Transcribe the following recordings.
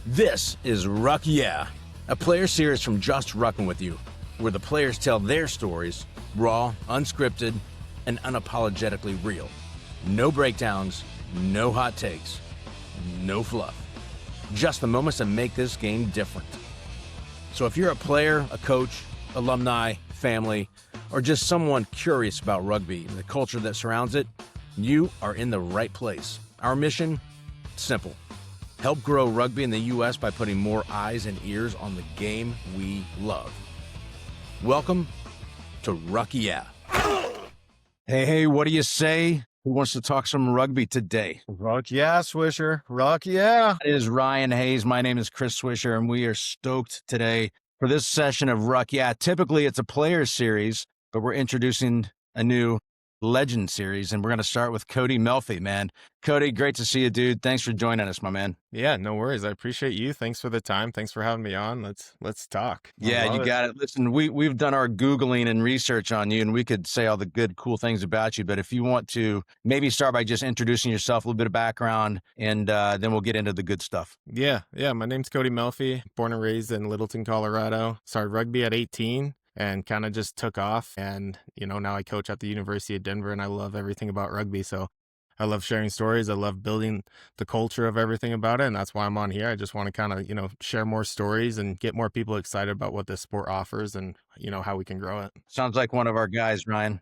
This is RUCK Yeah, a player series from Just Ruckin' With You, where the players tell their stories, raw, unscripted, and unapologetically real. No breakdowns, no hot takes, no fluff. Just the moments that make this game different. So if you're a player, a coach, alumni, family, or just someone curious about rugby and the culture that surrounds it, you are in the right place. Our mission? Simple. Help grow rugby in the U.S. by putting more eyes and ears on the game we love. Welcome to RUCK Yeah. Hey, what do you say? Who wants to talk some rugby today? RUCK Yeah, Swisher. RUCK Yeah. It is Ryan Hayes. My name is Chris Swisher, and we are stoked today for this session of RUCK Yeah. Typically, it's a player series, but we're introducing a new legend series, and we're going to start with Cody Melphy, man. Cody, great to see you, dude. Thanks for joining us, my man. Yeah, no worries. I appreciate you. Thanks for the time. Thanks for having me on. Let's talk. Yeah, you got it. Listen, we've done our Googling and research on you, and we could say all the good, cool things about you. But if you want to maybe start by just introducing yourself, a little bit of background, and then we'll get into the good stuff. Yeah. My name's Cody Melphy, born and raised in Littleton, Colorado. Started rugby at 18 and kind of just took off. And, now I coach at the University of Denver, and I love everything about rugby. So I love sharing stories. I love building the culture of everything about it. And that's why I'm on here. I just want to kind of, share more stories and get more people excited about what this sport offers and, how we can grow it. Sounds like one of our guys, Ryan.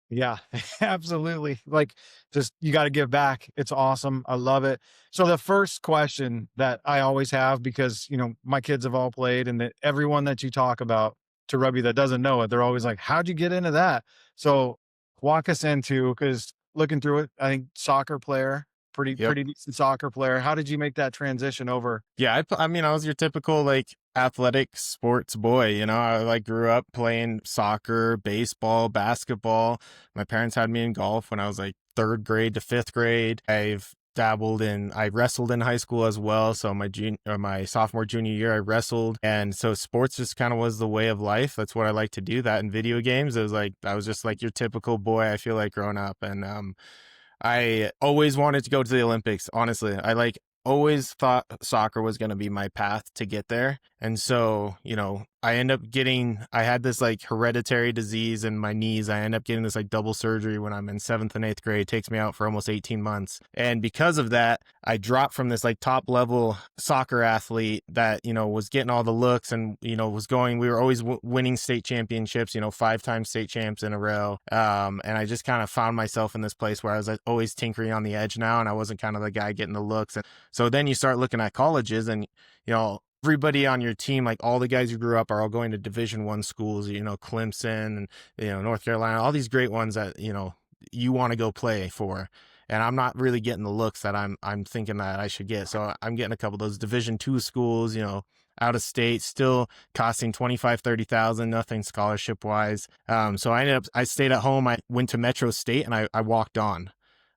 Yeah, absolutely. You got to give back. It's awesome. I love it. So the first question that I always have, because, my kids have all played, and that everyone that you talk about to rugby that doesn't know it, they're always like, how'd you get into that? So walk us into, because looking through it, I think soccer player, pretty decent soccer player. How did you make that transition over? Yeah, I was your typical athletic sports boy. I grew up playing soccer, baseball, basketball. My parents had me in golf when I was third grade to fifth grade. I wrestled in high school as well. So my sophomore, junior year, I wrestled. And so sports just kind of was the way of life. That's what I like to do. That in video games, it was I was just your typical boy, I feel like, growing up. And I always wanted to go to the Olympics. Honestly, I always thought soccer was going to be my path to get there. And so, I had this hereditary disease in my knees. I end up getting this double surgery when I'm in 7th and 8th grade. It takes me out for almost 18 months. And because of that, I dropped from this top level soccer athlete that, was getting all the looks and, we were always winning state championships, 5-time state champs in a row. And I just kind of found myself in this place where I was always tinkering on the edge now. And I wasn't kind of the guy getting the looks. And so then you start looking at colleges and, everybody on your team, all the guys who grew up are all going to Division I schools, Clemson and, North Carolina, all these great ones that, you want to go play for. And I'm not really getting the looks that I'm thinking that I should get. So I'm getting a couple of those Division II schools, out of state, still costing $25,000, $30,000, nothing scholarship wise. So I stayed at home. I went to Metro State and I walked on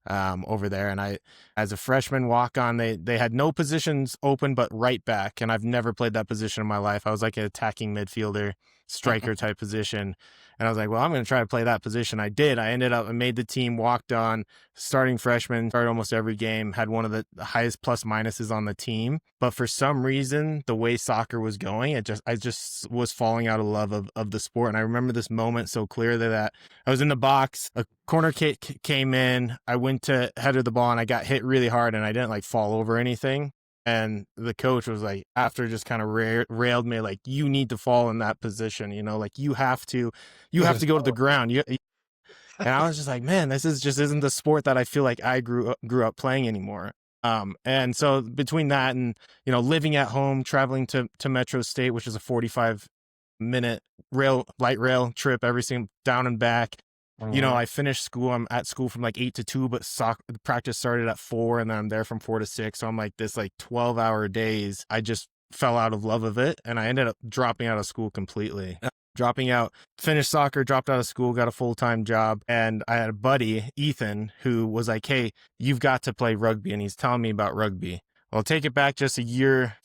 over there. And I, as a freshman walk on, they had no positions open but right back. And I've never played that position in my life. I was an attacking midfielder, striker type position. And I was well, I'm going to try to play that position. I did. I made the team, walked on, starting freshman, started almost every game, had one of the highest plus minuses on the team. But for some reason, the way soccer was going, I just was falling out of love of the sport. And I remember this moment so clearly that I was in the box, a corner kick came in, I went to header the ball and I got hit really hard and I didn't fall over anything. And the coach was after just kind of railed me, you need to fall in that position, you have to go to the ground. And I was just man, this isn't the sport that I feel like I grew up playing anymore. And so between that and, living at home, traveling to Metro State, which is a 45-minute light rail trip, every single down and back. I finished school. I'm at school from 8 to 2, but practice started at 4, and then I'm there from 4 to 6. So I'm this 12-hour days. I just fell out of love of it, and I ended up dropping out of school completely. Dropping out, finished soccer, dropped out of school, got a full-time job, and I had a buddy, Ethan, who was hey, you've got to play rugby, and he's telling me about rugby. Well, take it back just a year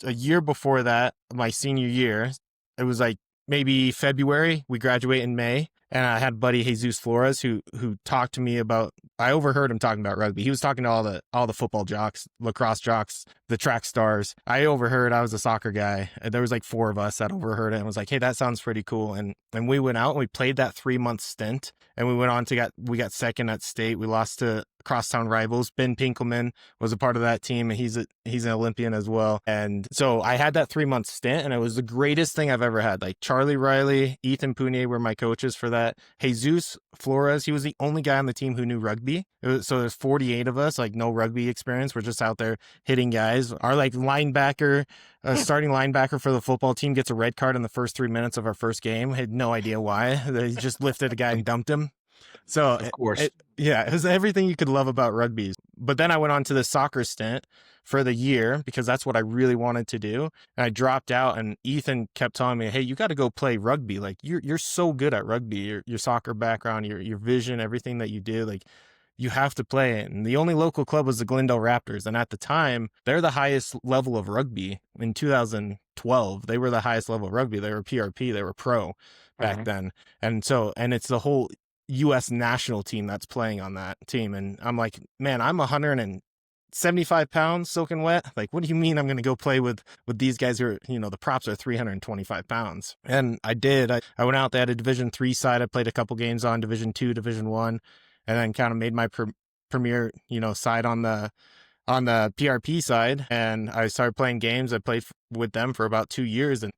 before that, my senior year. It was maybe February. We graduate in May. And I had buddy Jesus Flores who talked to me about. I overheard him talking about rugby. He was talking to all the football jocks, lacrosse jocks, the track stars. I overheard. I was a soccer guy. There was like 4 of us that overheard it and was like, "Hey, that sounds pretty cool." And we went out and we played that 3-month stint. And we went on to we got second at state. We lost to crosstown rivals. Ben Pinkelman was a part of that team, and he's an Olympian as well. And so I had that 3-month stint, and it was the greatest thing I've ever had. Like Charlie Riley, Ethan Punier were my coaches for that. Jesus Flores, he was the only guy on the team who knew rugby. So there's 48 of us, like no rugby experience. We're just out there hitting guys. Our like linebacker, starting linebacker for the football team gets a red card in the first 3 minutes of our first game. Had no idea why. They just lifted a guy and dumped him. So Of course. it was everything you could love about rugby. But then I went on to the soccer stint for the year because that's what I really wanted to do. And I dropped out, and Ethan kept telling me, "Hey, you got to go play rugby. Like you're so good at rugby. Your soccer background, your vision, everything that you do, like you have to play it." And the only local club was the Glendale Raptors. And at the time, they're the highest level of rugby. In 2012, they were the highest level of rugby. They were PRP. They were pro back then. And it's the whole U.S. national team that's playing on that team. And I'm like, man, I'm 175 pounds soaking wet. Like, what do you mean I'm going to go play with these guys who are, the props are 325 pounds. And I did. I went out, they had a Division 3 side. I played a couple games on Division 2, Division 1, and then kind of made my premier, side on the PRP side. And I started playing games. I played with them for about 2 years, and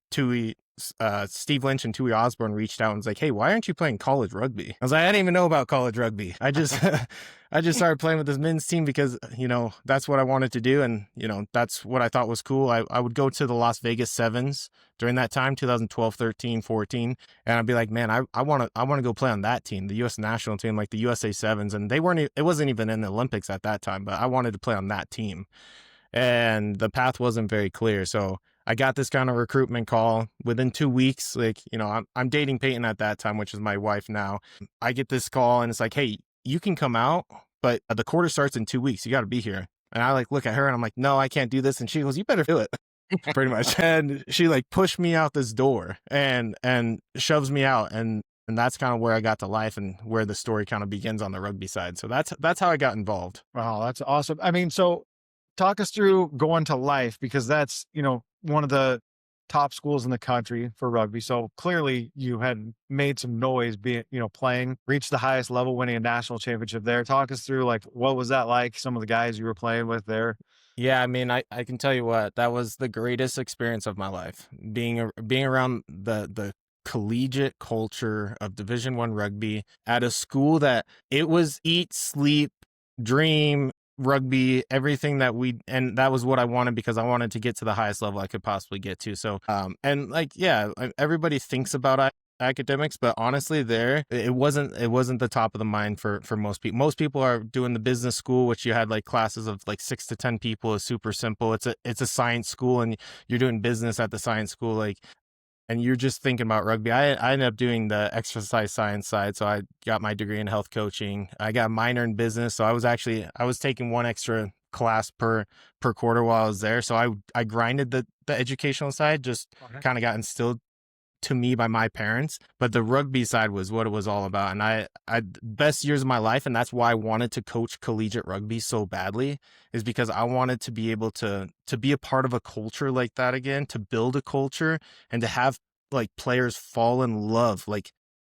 Steve Lynch and Tui Osborne reached out and was like, "Hey, why aren't you playing college rugby?" I was like, "I didn't even know about college rugby. I just started playing with this men's team because, that's what I wanted to do. And, that's what I thought was cool. I would go to the Las Vegas Sevens during that time, 2012, 13, 14. And I'd be like, man, I want to go play on that team, the U.S. national team, like the USA Sevens. And it wasn't even in the Olympics at that time, but I wanted to play on that team. And the path wasn't very clear. So I got this kind of recruitment call within 2 weeks. Like, I'm dating Peyton at that time, which is my wife now. I get this call and it's like, "Hey, you can come out, but the quarter starts in 2 weeks. You got to be here." And I look at her and I'm like, "No, I can't do this." And she goes, "You better do it." Pretty much. And she pushed me out this door and shoves me out. And that's kind of where I got to life and where the story kind of begins on the rugby side. So that's how I got involved. Wow, that's awesome. I mean, so talk us through going to Life, because that's, one of the top schools in the country for rugby. So clearly you had made some noise being, playing, reached the highest level, winning a national championship there. Talk us through what was that like? Some of the guys you were playing with there. Yeah, I mean, I can tell you what, that was the greatest experience of my life. Being around the collegiate culture of Division I rugby at a school that it was eat, sleep, dream, rugby, everything and that was what I wanted because I wanted to get to the highest level I could possibly get to. So, everybody thinks about academics, but honestly it wasn't the top of the mind for most people. Most people are doing the business school, which you had classes of 6 to 10 people, is super simple. It's a science school and you're doing business at the science school, and you're just thinking about rugby. I ended up doing the exercise science side. So I got my degree in health coaching. I got a minor in business. So I was taking one extra class per quarter while I was there. So I grinded the educational side, just kind of got instilled to me by my parents. But the rugby side was what it was all about. And I best years of my life. And that's why I wanted to coach collegiate rugby so badly, is because I wanted to be able to be a part of a culture like that again, to build a culture and to have players fall in love,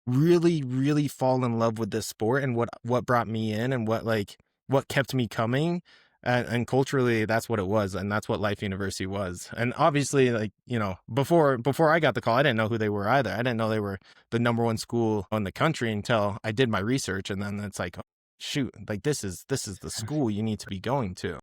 really, really fall in love with this sport and what brought me in and what kept me coming. And culturally, that's what it was. And that's what Life University was. And obviously, before I got the call, I didn't know who they were either. I didn't know they were the number one school in the country until I did my research. And then it's shoot, this is the school you need to be going to.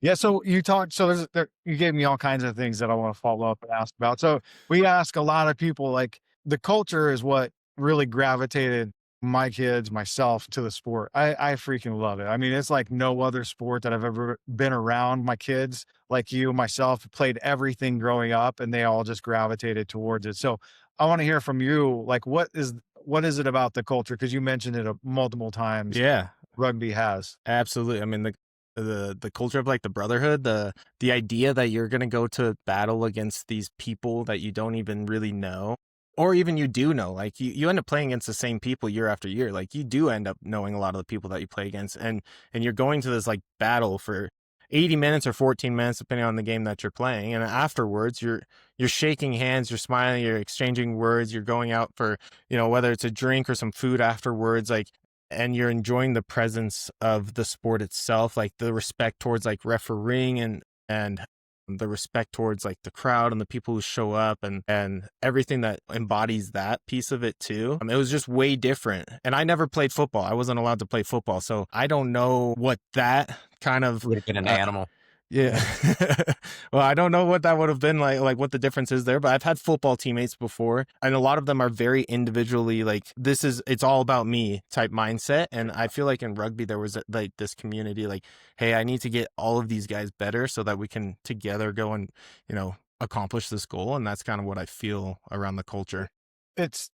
Yeah. So you talked, so you gave me all kinds of things that I want to follow up and ask about. So we ask a lot of people, the culture is what really gravitated my kids, myself, to the sport. I freaking love it. I mean, it's like no other sport that I've ever been around. My kids, like you, myself, played everything growing up and they all just gravitated towards it. So I want to hear from you, what is it about the culture? Because you mentioned it multiple times. Yeah. Rugby has. Absolutely. I mean, the culture of like the brotherhood, the idea that you're gonna go to battle against these people that you don't even really know, or even you do know. Like you end up playing against the same people year after year. Like you do end up knowing a lot of the people that you play against, and you're going to this like battle for 80 minutes or 14 minutes, depending on the game that you're playing. And afterwards, you're shaking hands, you're smiling, you're exchanging words, you're going out for, whether it's a drink or some food afterwards, like, and you're enjoying the presence of the sport itself, like the respect towards like refereeing and the respect towards like the crowd and the people who show up and everything that embodies that piece of it too. It was just way different. And I never played football. I wasn't allowed to play football. So I don't know what that kind of would have been an animal. Yeah. Well, I don't know what that would have been like what the difference is there, but I've had football teammates before, and a lot of them are very individually like, it's all about me type mindset. And I feel like in rugby, there was like this community, like, hey, I need to get all of these guys better so that we can together go and, accomplish this goal. And that's kind of what I feel around the culture. It's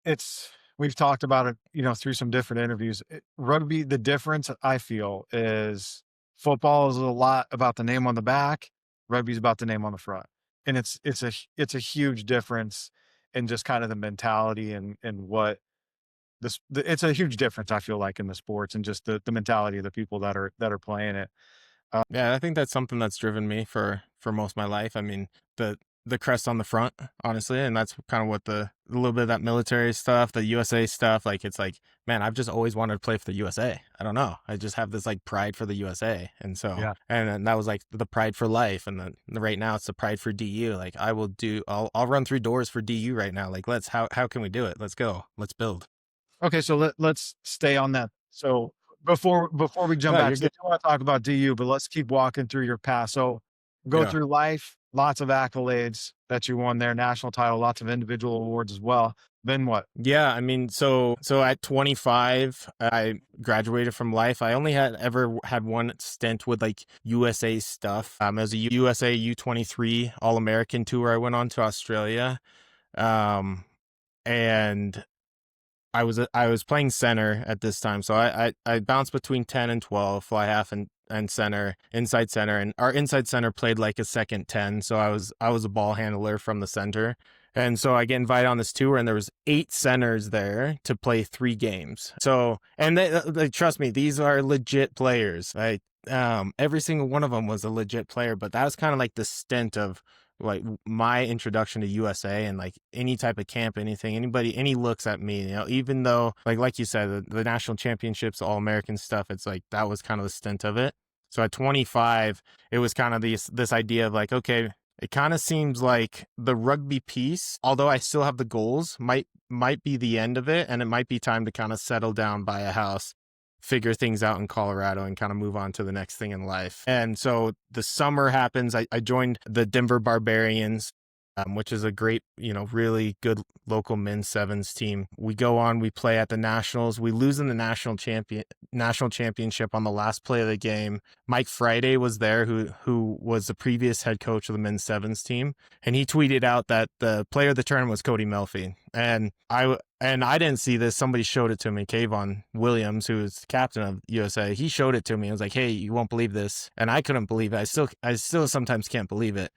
we've talked about it, through some different interviews. Rugby, the difference I feel is football is a lot about the name on the back. Rugby is about the name on the front. And it's a huge difference in just kind of the mentality and what it's a huge difference, I feel like, in the sports and just the mentality of the people that are playing it. Yeah, I think that's something that's driven me for most of my life. I mean, the crest on the front, honestly, and that's kind of what a little bit of that military stuff, the USA stuff, like it's like, man, I've just always wanted to play for the USA. I don't know. I just have this like pride for the USA. And so, Yeah. and that was like the pride for life. And then right now it's the pride for DU. Like I'll run through doors for DU right now. Like how can we do it? Let's go. Let's build. Okay. So let's stay on that. So before we jump back, so I want to talk about DU, but let's keep walking through your path. So go through life, lots of accolades that you won there, national title, lots of individual awards as well. Then what? Yeah, I mean, so at 25, I graduated from life. I only ever had one stint with like USA stuff. It was a USA U23 All-American tour I went on to Australia. And I was playing center at this time. So I bounced between 10 and 12, fly half and center, inside center, and our inside center played like a second 10. So I was a ball handler from the center. And so I get invited on this tour, and there was 8 centers there to play 3 games. So, and they trust me, these are legit players. Like, every single one of them was a legit player, but that was kind of like the stint of like my introduction to USA and like any type of camp, anything, any looks at me, even though like you said, the national championships, All-American stuff, it's like, that was kind of the stint of it. So at 25, it was kind of this idea of like, okay, it kind of seems like the rugby piece, although I still have the goals, might be the end of it. And it might be time to kind of settle down, buy a house, figure things out in Colorado, and kind of move on to the next thing in life. And so the summer happens. I joined the Denver Barbarians, which is a great, really good local men's sevens team. We go on, we play at the Nationals. We lose in the national championship on the last play of the game. Mike Friday was there, who was the previous head coach of the men's sevens team. And he tweeted out that the player of the tournament was Cody Melphy. And I didn't see this. Somebody showed it to me. Kayvon Williams, who is captain of USA, he showed it to me. I was like, hey, you won't believe this. And I couldn't believe it. I still sometimes can't believe it.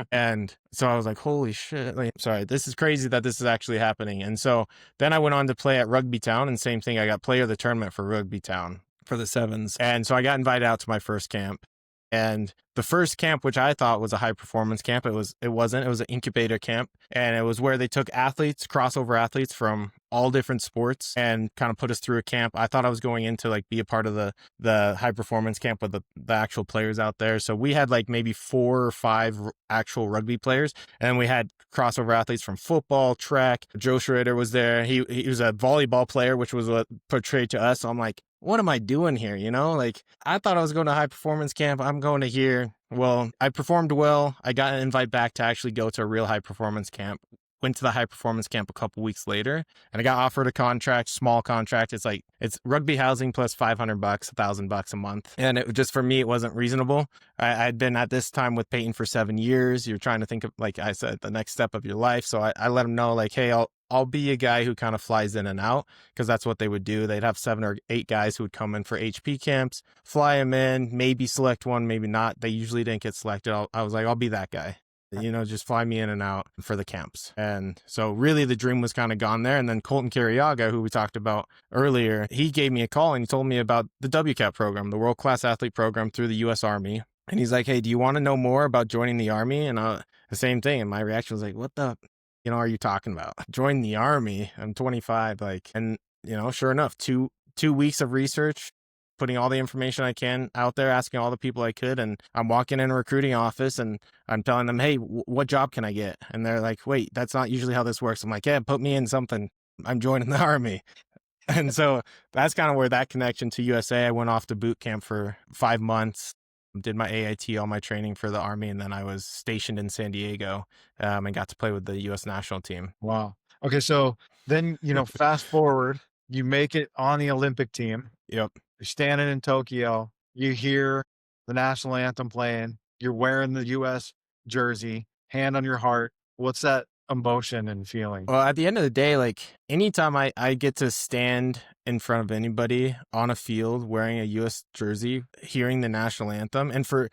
And so I was like, holy shit. Like, sorry, this is crazy that this is actually happening. And so then I went on to play at Rugby Town, and same thing. I got player of the tournament for Rugby Town for the sevens. And so I got invited out to my first camp. And the first camp, which I thought was a high performance camp, it wasn't. It was an incubator camp. And it was where they took athletes, crossover athletes from all different sports, and kind of put us through a camp. I thought I was going in to like be a part of the high performance camp with the actual players out there. So we had like maybe 4 or 5 actual rugby players. And we had crossover athletes from football, track. Joe Schrader was there. He was a volleyball player, which was what portrayed to us. So I'm like, what am I doing here? Like, I thought I was going to high performance camp. I'm going to here. Well, I performed well. I got an invite back to actually go to a real high performance camp. Went to the high performance camp a couple weeks later, and I got offered a contract, small contract. It's rugby housing plus $500, $1,000 a month. And it just, for me, it wasn't reasonable. I'd been at this time with Peyton for 7 years. You're trying to think of, like I said, the next step of your life. So I let him know, like, hey, I'll be a guy who kind of flies in and out because that's what they would do. They'd have 7 or 8 guys who would come in for HP camps, fly them in, maybe select one, maybe not. They usually didn't get selected. I was like, I'll be that guy. Just fly me in and out for the camps. And so really the dream was kind of gone there. And then Colton Carriaga, who we talked about earlier, he gave me a call and he told me about the WCAP program, the World Class Athlete Program through the U.S. Army. And he's like, hey, do you want to know more about joining the Army? And the same thing. And my reaction was like, what the, are you talking about? Join the Army. I'm 25. And sure enough, two weeks of research, putting all the information I can out there, asking all the people I could. And I'm walking in a recruiting office and I'm telling them, hey, what job can I get? And they're like, wait, that's not usually how this works. I'm like, yeah, put me in something. I'm joining the Army. And so that's kind of where that connection to USA, I went off to boot camp for 5 months, did my AIT, all my training for the Army. And then I was stationed in San Diego and got to play with the U.S. national team. Wow. Okay. So then, fast forward, you make it on the Olympic team. Yep. You're standing in Tokyo. You hear the national anthem playing. You're wearing the U.S. jersey, hand on your heart. What's that emotion and feeling? Well, at the end of the day, anytime I get to stand in front of anybody on a field wearing a U.S. jersey, hearing the national anthem, and for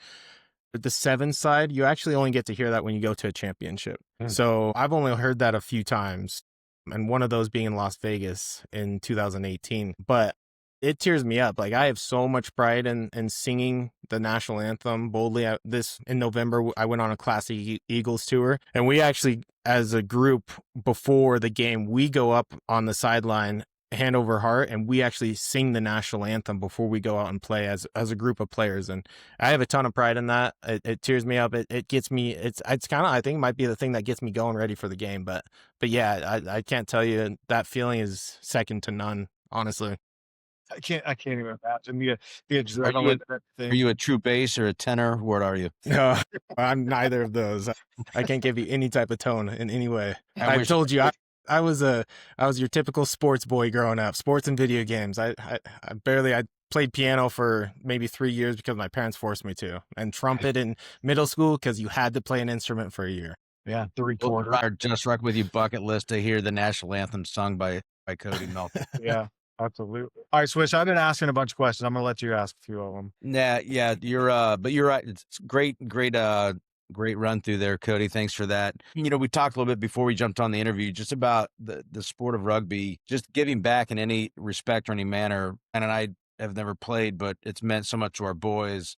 the sevens side, you actually only get to hear that when you go to a championship. So I've only heard that a few times, and one of those being in Las Vegas in 2018. But it tears me up. I have so much pride in singing the national anthem boldly. In November, I went on a Classic Eagles tour, and we actually, as a group, before the game, we go up on the sideline, hand over heart, and we actually sing the national anthem before we go out and play as a group of players. And I have a ton of pride in that. It tears me up. It gets me. It's kind of, I think, might be the thing that gets me going ready for the game. But yeah, I can't tell you, that feeling is second to none, honestly. I can't even imagine the adrenaline. Are you a true bass or a tenor? What are you? No, I'm neither of those. I can't give you any type of tone in any way. I told you I was your typical sports boy growing up, sports and video games. I played piano for maybe 3 years because my parents forced me to, and trumpet in middle school because you had to play an instrument for a year. Yeah, the recorder. Our Just Rock With You bucket list to hear the national anthem sung by Cody Melphy. Yeah. Absolutely. All right, Swish, I've been asking a bunch of questions. I'm going to let you ask a few of them. Yeah, but you're right. It's great run through there, Cody. Thanks for that. We talked a little bit before we jumped on the interview just about the sport of rugby, just giving back in any respect or any manner. And I have never played, but it's meant so much to our boys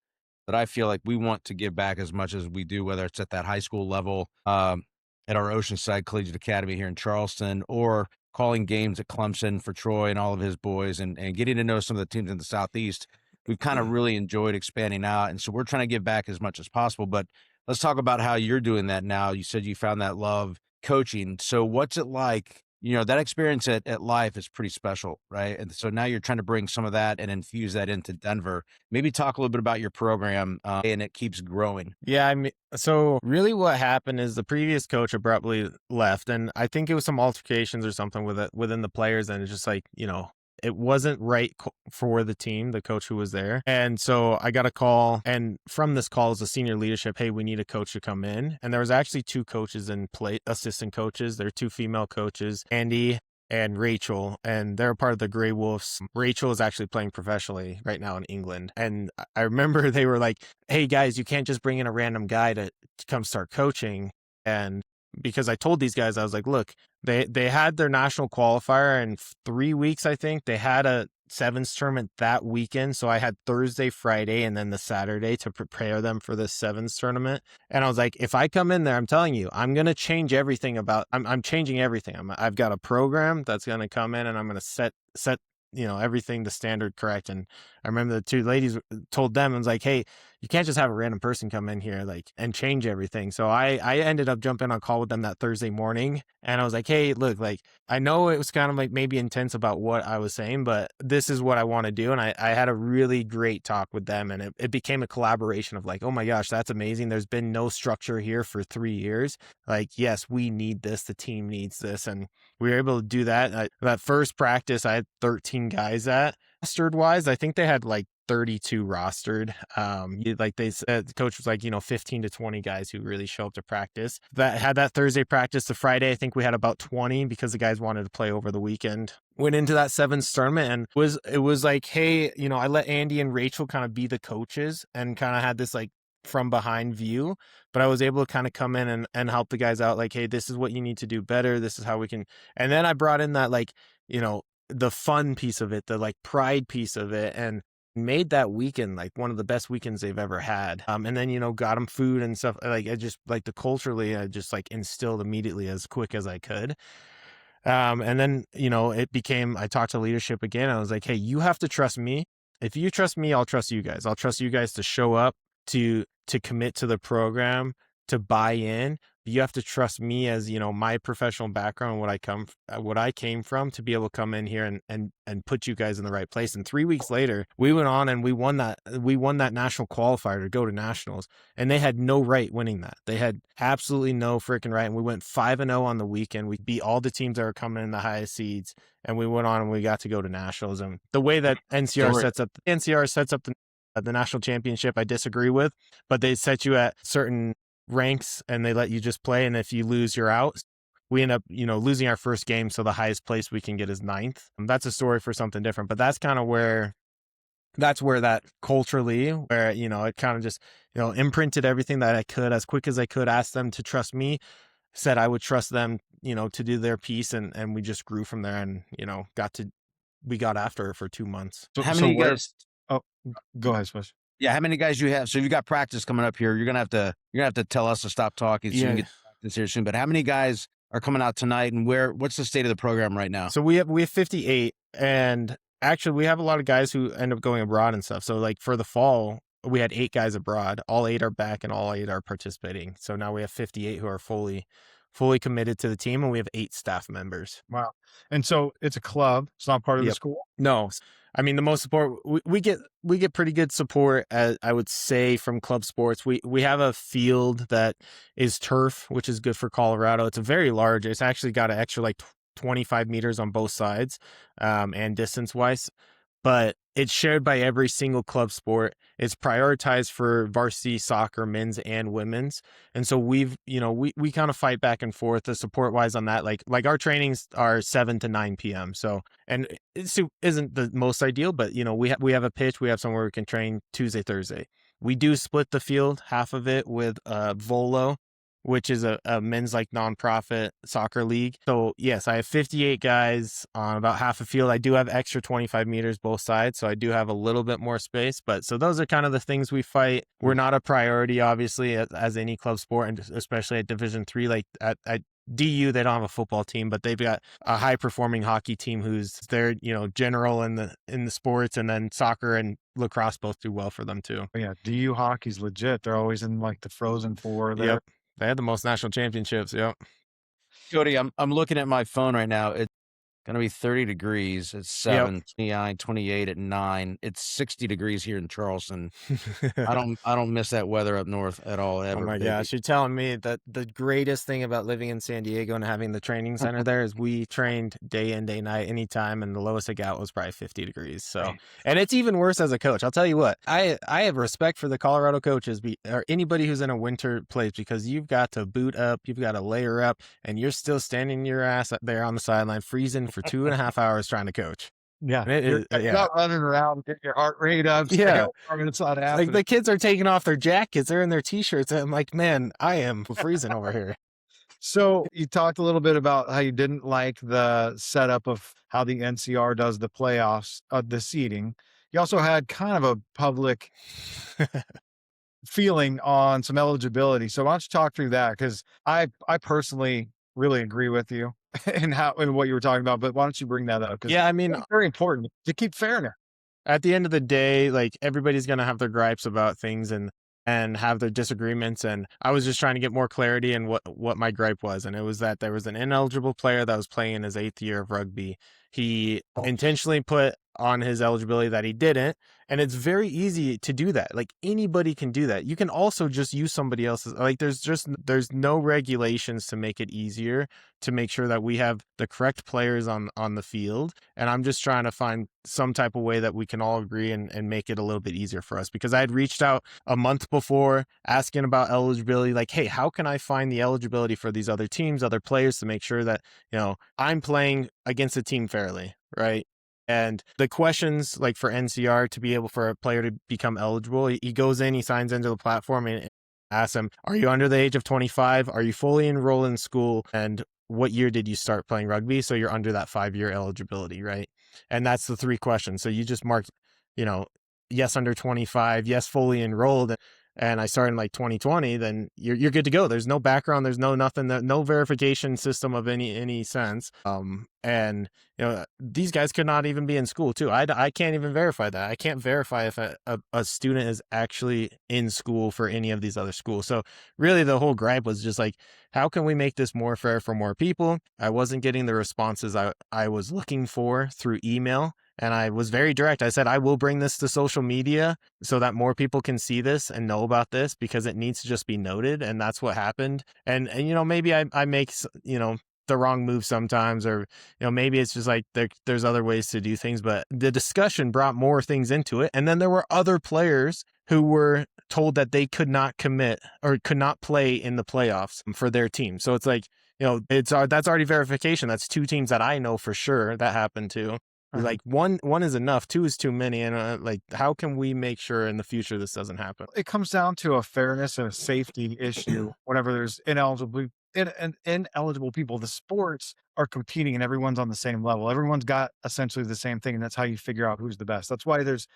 that I feel like we want to give back as much as we do, whether it's at that high school level, at our Oceanside Collegiate Academy here in Charleston, or calling games at Clemson for Troy and all of his boys, and getting to know some of the teams in the Southeast. We've kind of really enjoyed expanding out. And so we're trying to give back as much as possible. But let's talk about how you're doing that now. You said you found that love coaching. So what's it like? That experience at Life is pretty special, right? And so now you're trying to bring some of that and infuse that into Denver. Maybe talk a little bit about your program, and it keeps growing. Yeah, so really what happened is the previous coach abruptly left, and I think it was some altercations or something within the players, and it's just it wasn't right for the team, the coach who was there. And so I got a call, and from this call is the senior leadership, hey, we need a coach to come in. And there was actually 2 coaches in play, assistant coaches. There are 2 female coaches, Andy and Rachel, and they're part of the Grey Wolves. Rachel is actually playing professionally right now in England. And I remember they were like, hey guys, you can't just bring in a random guy to come start coaching. And because I told these guys, I was like, look, they had their national qualifier in 3 weeks, I think. They had a sevens tournament that weekend. So I had Thursday, Friday, and then the Saturday to prepare them for this sevens tournament. And I was like, if I come in there, I'm telling you, I'm going to change everything I'm changing everything. I've got a program that's going to come in, and I'm going to set everything, the standard correct. And I remember the 2 ladies told them, I was like, hey, you can't just have a random person come in here and change everything. So I ended up jumping on a call with them that Thursday morning, and I was like, hey, look, I know it was kind of maybe intense about what I was saying, but this is what I want to do. And I had a really great talk with them, and it became a collaboration of oh my gosh, that's amazing. There's been no structure here for 3 years. Yes, we need this. The team needs this. And we were able to do that. That first practice, I had 13 guys at. Rostered wise, I think they had 32 rostered. Like they said, the coach was like, 15 to 20 guys who really show up to practice. That had that Thursday practice. The Friday, I think we had about 20 because the guys wanted to play over the weekend. Went into that sevens tournament and it was like, hey, I let Andy and Rachel kind of be the coaches and kind of had this like from behind view, but I was able to kind of come in and help the guys out. Like, hey, this is what you need to do better. This is how we can. And then I brought in that, like, the fun piece of it, the like pride piece of it, and made that weekend like one of the best weekends they've ever had. And then, got them food and stuff. Like, I just like culturally, I just like instilled immediately as quick as I could. And then, it became, I talked to leadership again. I was like, hey, you have to trust me. If you trust me, I'll trust you guys. I'll trust you guys to show up, to commit to the program, to buy in. You have to trust me as, my professional background, what I came from, to be able to come in here and put you guys in the right place. And 3 weeks later, we went on and we won that national qualifier to go to nationals, and they had no right winning that. They had absolutely no freaking right. And we went 5-0 on the weekend. We beat all the teams that were coming in the highest seeds, and we went on and we got to go to nationals. And the way that NCR sets up the national championship, I disagree with, but they set you at certain ranks and they let you just play, and if you lose, you're out. We end up losing our first game, so the highest place we can get is 9th. That's a story for something different, but that's kind of where that culturally, where it kind of just imprinted everything that I could as quick as I could, asked them to trust me, said I would trust them to do their piece, and we just grew from there, and we got after it for 2 months. So how many guys? Oh, go ahead, Swish. Yeah, how many guys you have? So you got practice coming up here. You're gonna have to tell us to stop talking so you can get to practice here soon. But how many guys are coming out tonight, and what's the state of the program right now? So we have 58, and actually we have a lot of guys who end up going abroad and stuff. So like for the fall, we had 8 guys abroad. All 8 are back, and all 8 are participating. So now we have 58 who are fully committed to the team, and we have 8 staff members. Wow. And so it's a club. It's not part of the school? No. I mean, the most support we get pretty good support, I would say, from club sports. We have a field that is turf, which is good for Colorado. It's it's actually got an extra like 25 meters on both sides, and distance wise, but it's shared by every single club sport. It's prioritized for varsity soccer, men's and women's. And so we kind of fight back and forth the support wise on that. Like our trainings are 7 to 9 p.m. So, and it isn't the most ideal, but we have a pitch. We have somewhere we can train Tuesday, Thursday. We do split the field, half of it with Volo, which is a men's like nonprofit soccer league. So yes, I have 58 guys on about half a field. I do have extra 25 meters both sides, so I do have a little bit more space. But so those are kind of the things we fight. We're not a priority, obviously, as any club sport, and especially at Division III. Like at DU, they don't have a football team, but they've got a high performing hockey team who's their general in the sports, and then soccer and lacrosse both do well for them too. Oh, yeah, DU hockey's legit. They're always in like the Frozen Four there. Yep. They had the most national championships. Yep. Cody, I'm looking at my phone right now. It's going to be 30 degrees at 7, 29, 28 at 9. It's 60 degrees here in Charleston. I don't miss that weather up north at all ever. Oh my gosh, you're telling me that the greatest thing about living in San Diego and having the training center there is we trained day in, day night, anytime, and the lowest I got was probably 50 degrees. So, and it's even worse as a coach. I'll tell you what, I have respect for the Colorado coaches or anybody who's in a winter place, because you've got to boot up, you've got to layer up, and you're still standing your ass up there on the sideline freezing for 2.5 hours trying to coach. Yeah, you're not running around, get your heart rate up. Yeah, it's not happening. Like the kids are taking off their jackets, they're in their t-shirts, and I'm like, man, I am freezing over here. So you talked a little bit about how you didn't like the setup of how the NCR does the playoffs, the seeding. You also had kind of a public feeling on some eligibility. So why don't you talk through that? Because I personally really agree with you and what you were talking about, but why don't you bring that up? Yeah, I mean, it's very important to keep fairness. At the end of the day, like everybody's going to have their gripes about things and have their disagreements. And I was just trying to get more clarity in what my gripe was. And it was that there was an ineligible player that was playing in his 8th year of rugby. He intentionally put on his eligibility that he didn't. And it's very easy to do that. Like anybody can do that. You can also just use somebody else's, like there's no regulations to make it easier to make sure that we have the correct players on the field. And I'm just trying to find some type of way that we can all agree and make it a little bit easier for us, because I had reached out a month before asking about eligibility, like, hey, how can I find the eligibility for these other teams, other players, to make sure that, I'm playing against a team fairly, right? And the questions, like for NCR, to be able for a player to become eligible, he goes in, he signs into the platform and asks him, are you under the age of 25? Are you fully enrolled in school? And what year did you start playing rugby? So you're under that 5-year eligibility, right? And that's the 3 questions. So you just mark, yes, under 25, yes, fully enrolled. And I started in like 2020, then you're good to go. There's no background, there's no nothing, no verification system of any sense. And these guys could not even be in school too. I can't even verify that. I can't verify if a student is actually in school for any of these other schools. So really the whole gripe was just like, how can we make this more fair for more people? I wasn't getting the responses I was looking for through email. And I was very direct. I said, I will bring this to social media so that more people can see this and know about this, because it needs to just be noted. And that's what happened. And maybe I make, the wrong move sometimes, or, maybe it's just like there's other ways to do things, but the discussion brought more things into it. And then there were other players who were told that they could not commit or could not play in the playoffs for their team. So it's like, that's already verification. That's 2 teams that I know for sure that happened to. Like one is enough, 2 is too many. And how can we make sure in the future this doesn't happen? It comes down to a fairness and a safety issue. Whenever there's ineligible people, the sports are competing and everyone's on the same level. Everyone's got essentially the same thing. And that's how you figure out who's the best. That's why there's,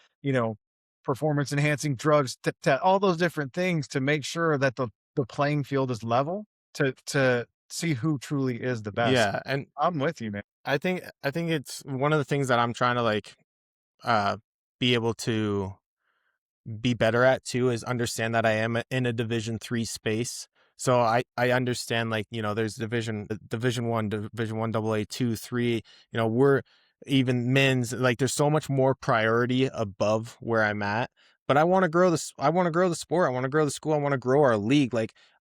performance enhancing drugs, all those different things to make sure that the playing field is level to see who truly is the best. Yeah. And I'm with you, man. I think it's one of the things that I'm trying to be able to be better at too, is understand that I am in a Division 3 space. So I understand, there's Division 1, Division 1 AA, 2, 3, we're even men's, there's so much more priority above where I'm at. But I want to grow this. I want to grow the sport. I want to grow the school. I want to grow our league.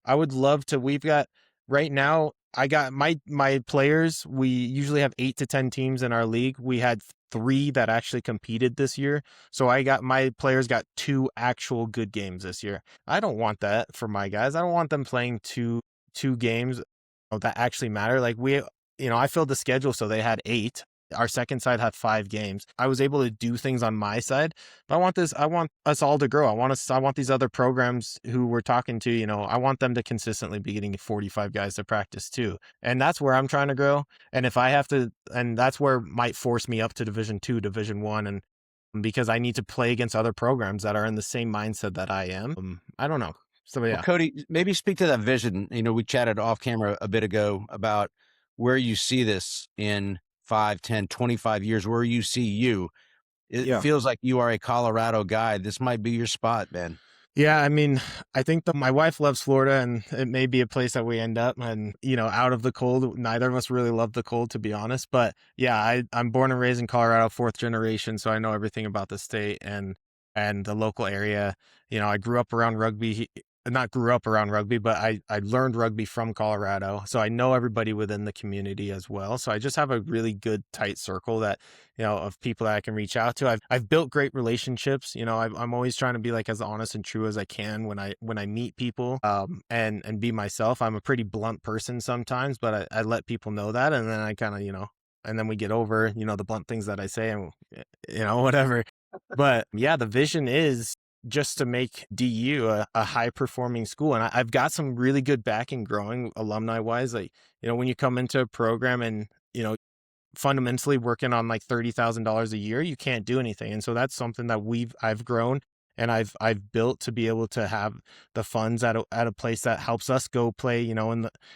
I would love to. We've got right now. I got my players. We usually have 8 to 10 teams in our league. We had 3 that actually competed this year. So my players got 2 actual good games this year. I don't want that for my guys. I don't want them playing two games that actually matter. I filled the schedule so they had 8. Our second side had 5 games. I was able to do things on my side. But I want us all to grow. I want these other programs who we're talking to, I want them to consistently be getting 45 guys to practice too. And that's where I'm trying to grow. And if I have to, and that's where might force me up to Division 2, Division 1, and because I need to play against other programs that are in the same mindset that I am. I don't know. So yeah. Well, Cody, maybe speak to that vision. We chatted off camera a bit ago about where you see this in 5, 10, 25 years, where you see you. It feels like you are a Colorado guy. This might be your spot, man. Yeah, I mean, I think my wife loves Florida, and it may be a place that we end up. And out of the cold, neither of us really love the cold, to be honest. But yeah, I'm born and raised in Colorado, 4th generation, so I know everything about the state and the local area. I grew up around rugby. Not grew up around rugby, but I learned rugby from Colorado. So I know everybody within the community as well. So I just have a really good, tight circle that, of people that I can reach out to. I've built great relationships. I'm always trying to be as honest and true as I can when I meet people, and be myself. I'm a pretty blunt person sometimes, but I let people know that. And then I kind of, and then we get over, the blunt things that I say and, whatever. But yeah, the vision is just to make DU a high performing school. And I've got some really good backing growing alumni wise. When you come into a program and, fundamentally working on $30,000 a year, you can't do anything. And so that's something that I've grown and I've built to be able to have the funds at a place that helps us go play, in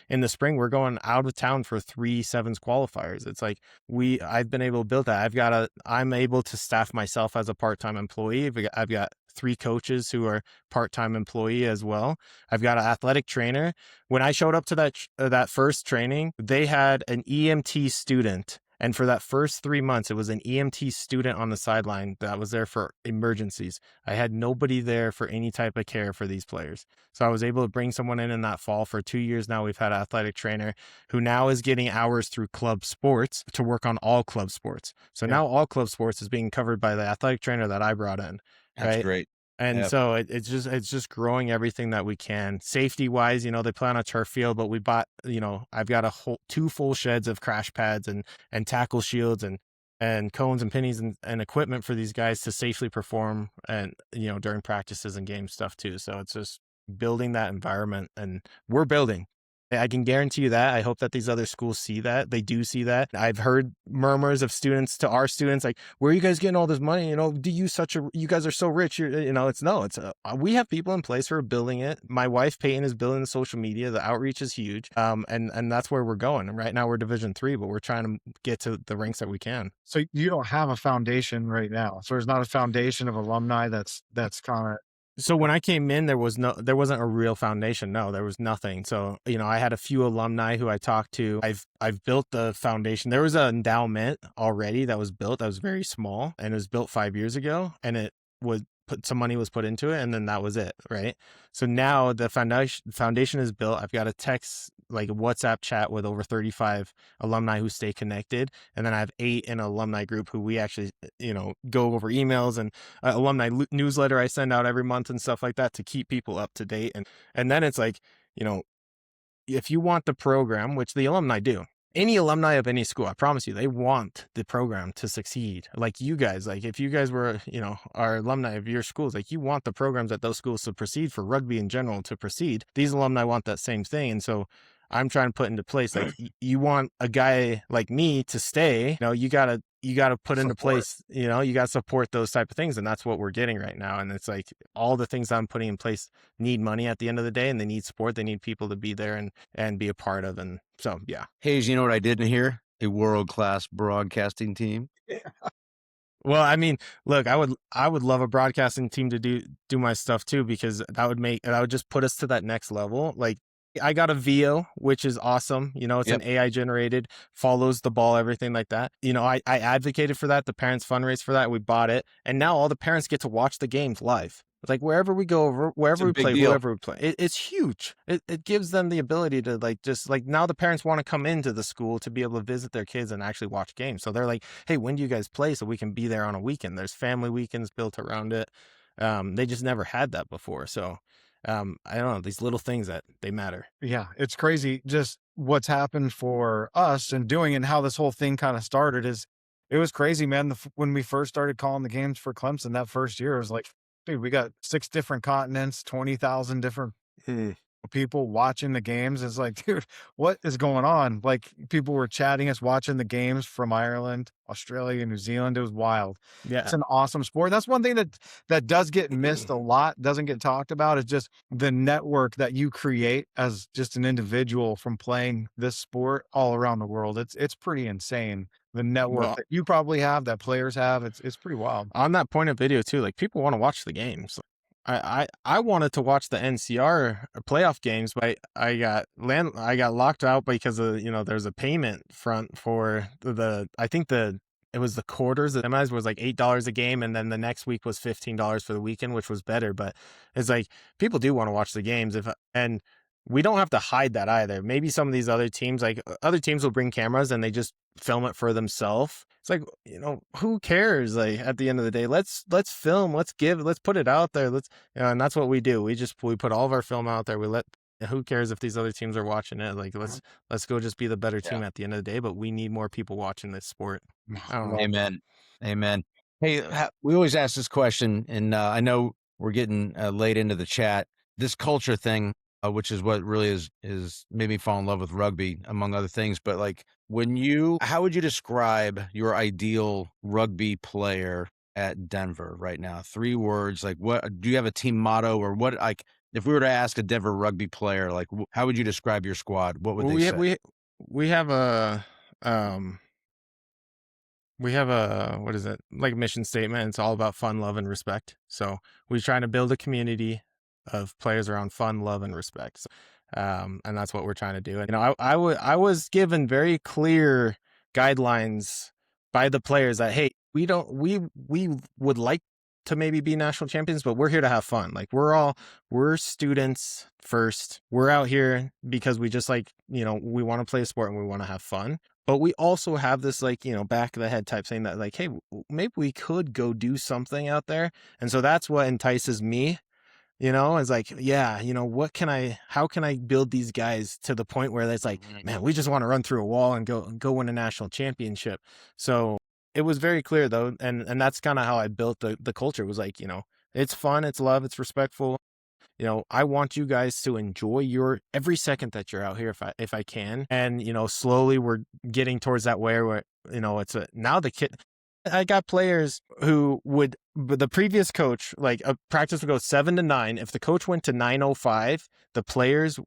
the spring. We're going out of town for 3 sevens qualifiers. It's I've been able to build that. I'm able to staff myself as a part-time employee. I've got 3 coaches who are part-time employee as well. I've got an athletic trainer. When I showed up to that first training, they had an EMT student And for that first 3 months, it was an EMT student on the sideline that was there for emergencies. I had nobody there for any type of care for these players. So I was able to bring someone in that fall. For 2 years now, we've had an athletic trainer who now is getting hours through club sports to work on all club sports. So now all club sports is being covered by the athletic trainer that I brought in. That's right? great. And so it's just growing everything that we can. Safety wise, they play on a turf field, but we bought, I've got 2 full sheds of crash pads and tackle shields and cones and pennies and equipment for these guys to safely perform and, during practices and game stuff too. So it's just building that environment, and we're building. I can guarantee you that. I hope that these other schools see that. They do see that. I've heard murmurs of students to our students, like, where are you guys getting all this money? You guys are so rich. We have people in place who are building it. My wife, Peyton, is building the social media. The outreach is huge. And that's where we're going. And right now we're Division III, but we're trying to get to the ranks that we can. So you don't have a foundation right now. So there's not a foundation of alumni that's kind of. So when I came in, there wasn't a real foundation. No, there was nothing. So, I had a few alumni who I talked to. I've built the foundation. There was an endowment already that was built that was very small, and it was built 5 years ago, and some money was put into it, and then that was it. Right. So now the foundation is built. I've got a WhatsApp chat with over 35 alumni who stay connected. And then I have 8 in an alumni group who we actually, go over emails and alumni newsletter I send out every month and stuff like that to keep people up to date. And then it's like, if you want the program, which the alumni do, any alumni of any school, I promise you, they want the program to succeed. Like you guys, like if you guys were, our alumni of your schools, like you want the programs at those schools to proceed, for rugby in general to proceed. These alumni want that same thing. And so I'm trying to put into place, like you want a guy like me to stay, you gotta put into place, you gotta support those type of things. And that's what we're getting right now. And it's like all the things I'm putting in place need money at the end of the day, and they need support. They need people to be there and be a part of. And so, yeah. Hayes, you know what I didn't hear? A world-class broadcasting team. Well, I mean, look, I would love a broadcasting team to do my stuff too, because that would just put us to that next level. Like, I got a VO, which is awesome. It's an AI generated, follows the ball, everything like that. I advocated for that. The parents fundraised for that. We bought it. And now all the parents get to watch the games live. It's like wherever we go, wherever we play, whoever we play, it's huge. It gives them the ability to now the parents want to come into the school to be able to visit their kids and actually watch games. So they're like, hey, when do you guys play so we can be there on a weekend? There's family weekends built around it. They just never had that before. So I don't know, these little things that they matter. Yeah, it's crazy just what's happened for us and doing and how this whole thing kind of started. It was crazy, man. When we first started calling the games for Clemson that first year, it was like, dude, we got 6 different continents, 20,000 different people watching the games. It's like, dude, what is going on? Like, people were chatting us, watching the games from Ireland, Australia, New Zealand. It was wild. Yeah. It's an awesome sport. That's one thing that does get missed a lot, doesn't get talked about, is just the network that you create as just an individual from playing this sport all around the world. It's pretty insane. The network that you probably have, that players have, it's pretty wild. On that point of video too, like people want to watch the games. I wanted to watch the NCR playoff games, but I got locked out because of, there's a payment front for it was the quarters. The semis was like $8 a game, and then the next week was $15 for the weekend, which was better. But it's like people do want to watch the games, and we don't have to hide that either. Maybe some of these other teams will bring cameras and they just film it for themselves. It's like, who cares? Like at the end of the day, let's film, let's put it out there. And that's what we do. We put all of our film out there. Who cares if these other teams are watching it? Like, let's go just be the better team at the end of the day. But we need more people watching this sport. I don't know. Amen. Hey, we always ask this question, and I know we're getting late into the chat. This culture thing, which is what really is made me fall in love with rugby, among other things. But like, how would you describe your ideal rugby player at Denver right now? 3 words. Like, what do you have a team motto, or what? Like, if we were to ask a Denver rugby player, like, how would you describe your squad? What would they say? We have a what is it, like, mission statement. It's all about fun, love, and respect. So we're trying to build a community of players around fun, love, and respect. And that's what we're trying to do. And I was given very clear guidelines by the players that, hey, we would like to maybe be national champions, but we're here to have fun. Like we're students first. We're out here because we just like, we want to play a sport and we want to have fun. But we also have this like, back of the head type saying that like, hey, maybe we could go do something out there. And so that's what entices me, is like, yeah, how can I build these guys to the point where it's like, man, we just want to run through a wall and go win a national championship. So it was very clear though. And that's kind of how I built the culture. It was like, it's fun, it's love, it's respectful. I want you guys to enjoy every second that you're out here if I can. And, slowly we're getting towards that where now the kid, I got players who the previous coach, like a practice would go 7 to 9. If the coach went to 9:05, the players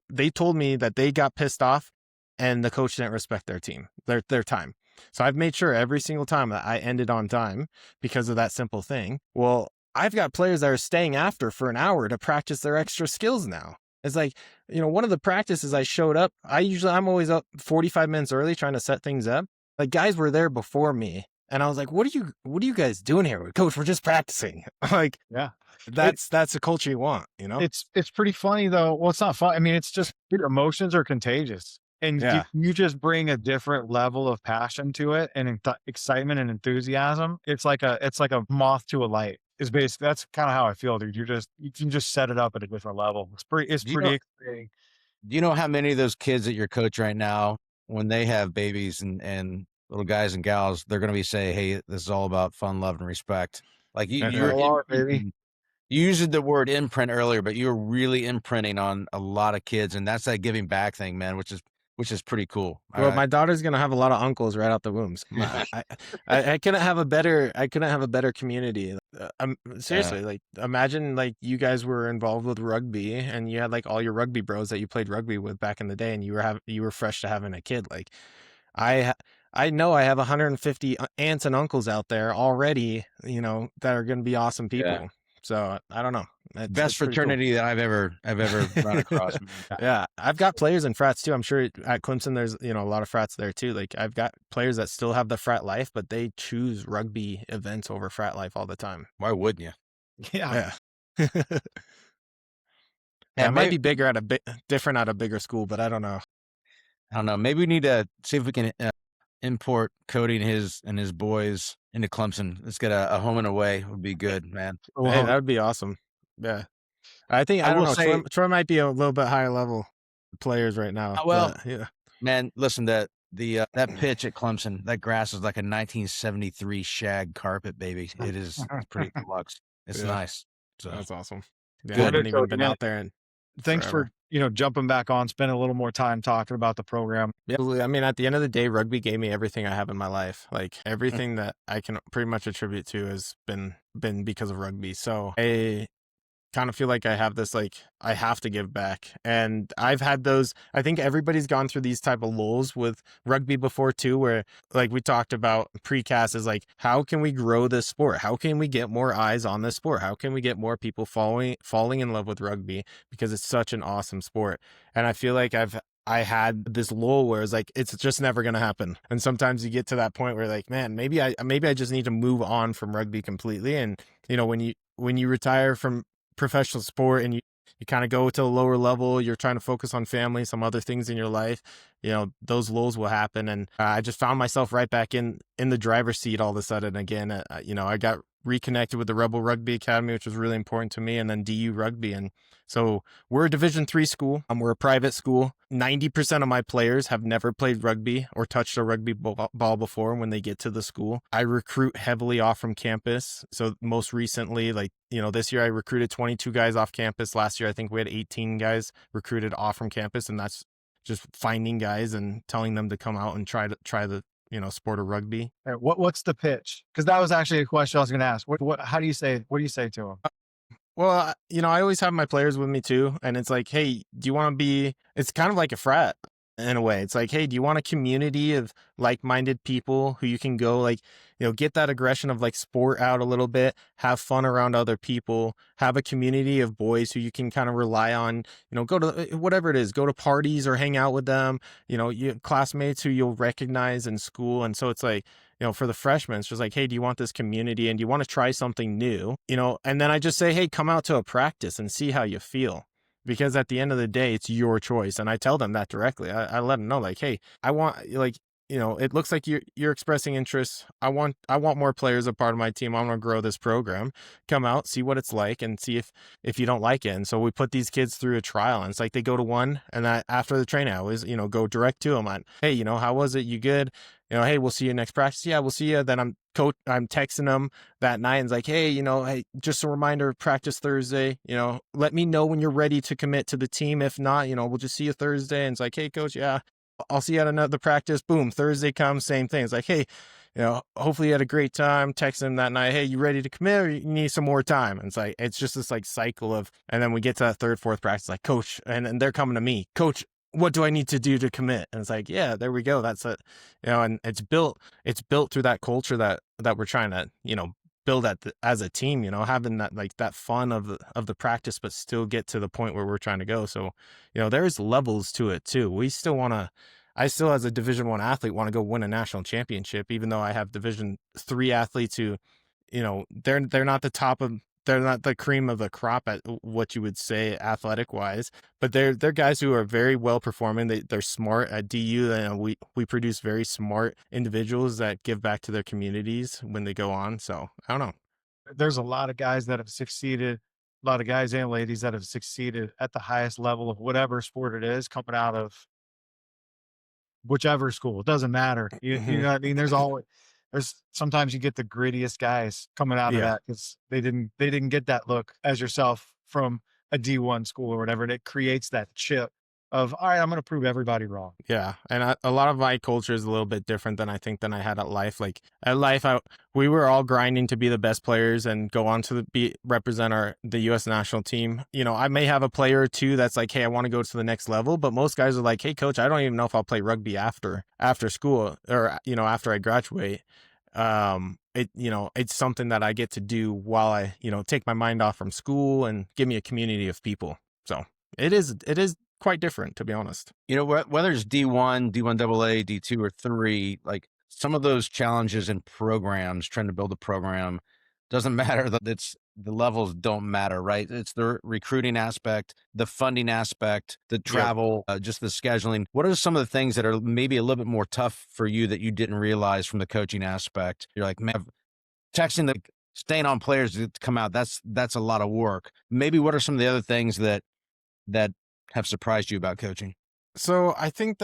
they told me that they got pissed off and the coach didn't respect their team, their time. So I've made sure every single time that I ended on time because of that simple thing. Well, I've got players that are staying after for an hour to practice their extra skills now. It's like, one of the practices I showed up, I'm always up 45 minutes early trying to set things up. Like guys were there before me. And I was like, what are you guys doing here? Coach, we're just practicing. Like, yeah, that's the culture you want, It's pretty funny though. Well, it's not fun. I mean, it's just your emotions are contagious. And yeah. you just bring a different level of passion to it and excitement and enthusiasm. It's like a moth to a light. Is basically that's kind of how I feel, dude. You can just set it up at a different level. It's pretty exciting. Do you know how many of those kids that you're coach right now, when they have babies and little guys and gals, they're going to be saying, hey, this is all about fun, love, and respect. Like you used the word imprint earlier, but you're really imprinting on a lot of kids. And that's that giving back thing, man, which is pretty cool. Well, my daughter's going to have a lot of uncles right out the wombs. I couldn't have a better community. Seriously, like imagine like you guys were involved with rugby and you had like all your rugby bros that you played rugby with back in the day and you were fresh to having a kid. Like I know I have 150 aunts and uncles out there already, that are going to be awesome people. Yeah. So I don't know. Best fraternity cool. that I've ever run across. Yeah. I've got players in frats too. I'm sure at Clemson, there's, a lot of frats there too. Like I've got players that still have the frat life, but they choose rugby events over frat life all the time. Why wouldn't you? Yeah. It might be bigger different at a bigger school, but I don't know. Maybe we need to see if we can import Cody and his boys into Clemson. Let's get a home and away. Would be good, man. Hey, that would be awesome. Yeah. I think I don't know. Troy might be a little bit higher level players right now. Well, yeah. Man, listen, that pitch at Clemson, that grass is like a 1973 shag carpet, baby. It is pretty deluxe. It's nice. So that's awesome. Yeah, good. I haven't even been out there and thanks forever. For jumping back on, spending a little more time talking about the program. Yeah, I mean, at the end of the day, rugby gave me everything I have in my life. Like everything that I can pretty much attribute to has been because of rugby. So I kind of feel like I have this, like, I have to give back. And I've had those, I think everybody's gone through these type of lulls with rugby before too, where like we talked about precast is like, how can we grow this sport? How can we get more eyes on this sport? How can we get more people falling in love with rugby? Because it's such an awesome sport. And I feel like I had this lull where it's like, it's just never going to happen. And sometimes you get to that point where like, man, maybe I just need to move on from rugby completely. And, when you retire from professional sport and you kind of go to a lower level, you're trying to focus on family, some other things in your life, those lulls will happen. And I just found myself right back in the driver's seat all of a sudden again. I got reconnected with the Rebel Rugby Academy, which was really important to me, and then DU Rugby. And so we're a Division III school. We're a private school. 90% of my players have never played rugby or touched a rugby ball before when they get to the school. I recruit heavily off from campus. So most recently, this year I recruited 22 guys off campus. Last year, I think we had 18 guys recruited off from campus. And that's just finding guys and telling them to come out and try the sport of rugby. What's the pitch? Because that was actually a question I was going to ask. What do you say to them? Well, I always have my players with me too. And it's like, hey, do you want to be, it's kind of like a frat. in a way. It's like, hey, do you want a community of like-minded people who you can go, like, get that aggression of like sport out a little bit, have fun around other people, have a community of boys who you can kind of rely on, go to whatever it is, go to parties or hang out with them, you classmates who you'll recognize in school. And so it's like, for the freshmen, it's just like, hey, do you want this community and do you want to try something new? And then I just say, hey, come out to a practice and see how you feel. Because at the end of the day, it's your choice. And I tell them that directly. I let them know, like, hey, I want, like, it looks like you're expressing interest. I want more players a part of my team. I want to grow this program. Come out, see what it's like, and see if you don't like it. And so we put these kids through a trial, and it's like they go to one, and after the training, I always, go direct to them on, hey, how was it? You good? Hey, we'll see you next practice. Yeah, we'll see you. Then I'm texting them that night and it's like, hey, hey, just a reminder, practice Thursday, let me know when you're ready to commit to the team. If not, we'll just see you Thursday. And it's like, hey, coach, yeah, I'll see you at another practice. Boom, Thursday comes, same thing. It's like, hey, hopefully you had a great time. Text them that night, hey, you ready to commit or you need some more time? And it's like, it's just this like cycle of, and then we get to that third, fourth practice, like, coach, and they're coming to me, coach, what do I need to do to commit? And it's like, yeah, there we go. That's it. And it's built through that culture that we're trying to, build as a team, having that, like that fun of the practice, but still get to the point where we're trying to go. So, there's levels to it too. I still, as a Division I athlete, want to go win a national championship, even though I have Division III athletes who, they're not they're not the cream of the crop at what you would say athletic wise, but they're guys who are very well performing. They're smart at DU, and we produce very smart individuals that give back to their communities when they go on. So I don't know. There's a lot of guys that have succeeded, a lot of guys and ladies that have succeeded at the highest level of whatever sport it is, coming out of whichever school. It doesn't matter. You know what I mean? There's sometimes you get the grittiest guys coming out of that because they didn't get that look as yourself from a D1 school or whatever. And it creates that chip of, all right, I'm going to prove everybody wrong. Yeah. And a lot of my culture is a little bit different than I had at Life. Like at Life, we were all grinding to be the best players and go on to represent the U.S. national team. I may have a player or two that's like, hey, I want to go to the next level. But most guys are like, hey, coach, I don't even know if I'll play rugby after school or, after I graduate. It's something that I get to do while I, take my mind off from school and give me a community of people. So it is quite different, to be honest. Whether it's D1, D1AA, D2 or 3, like some of those challenges and programs, trying to build a program, doesn't matter. The levels don't matter, right? It's the recruiting aspect, the funding aspect, the travel, just the scheduling. What are some of the things that are maybe a little bit more tough for you that you didn't realize from the coaching aspect? You're like, man, staying on players to come out, that's a lot of work. Maybe what are some of the other things that have surprised you about coaching? So I think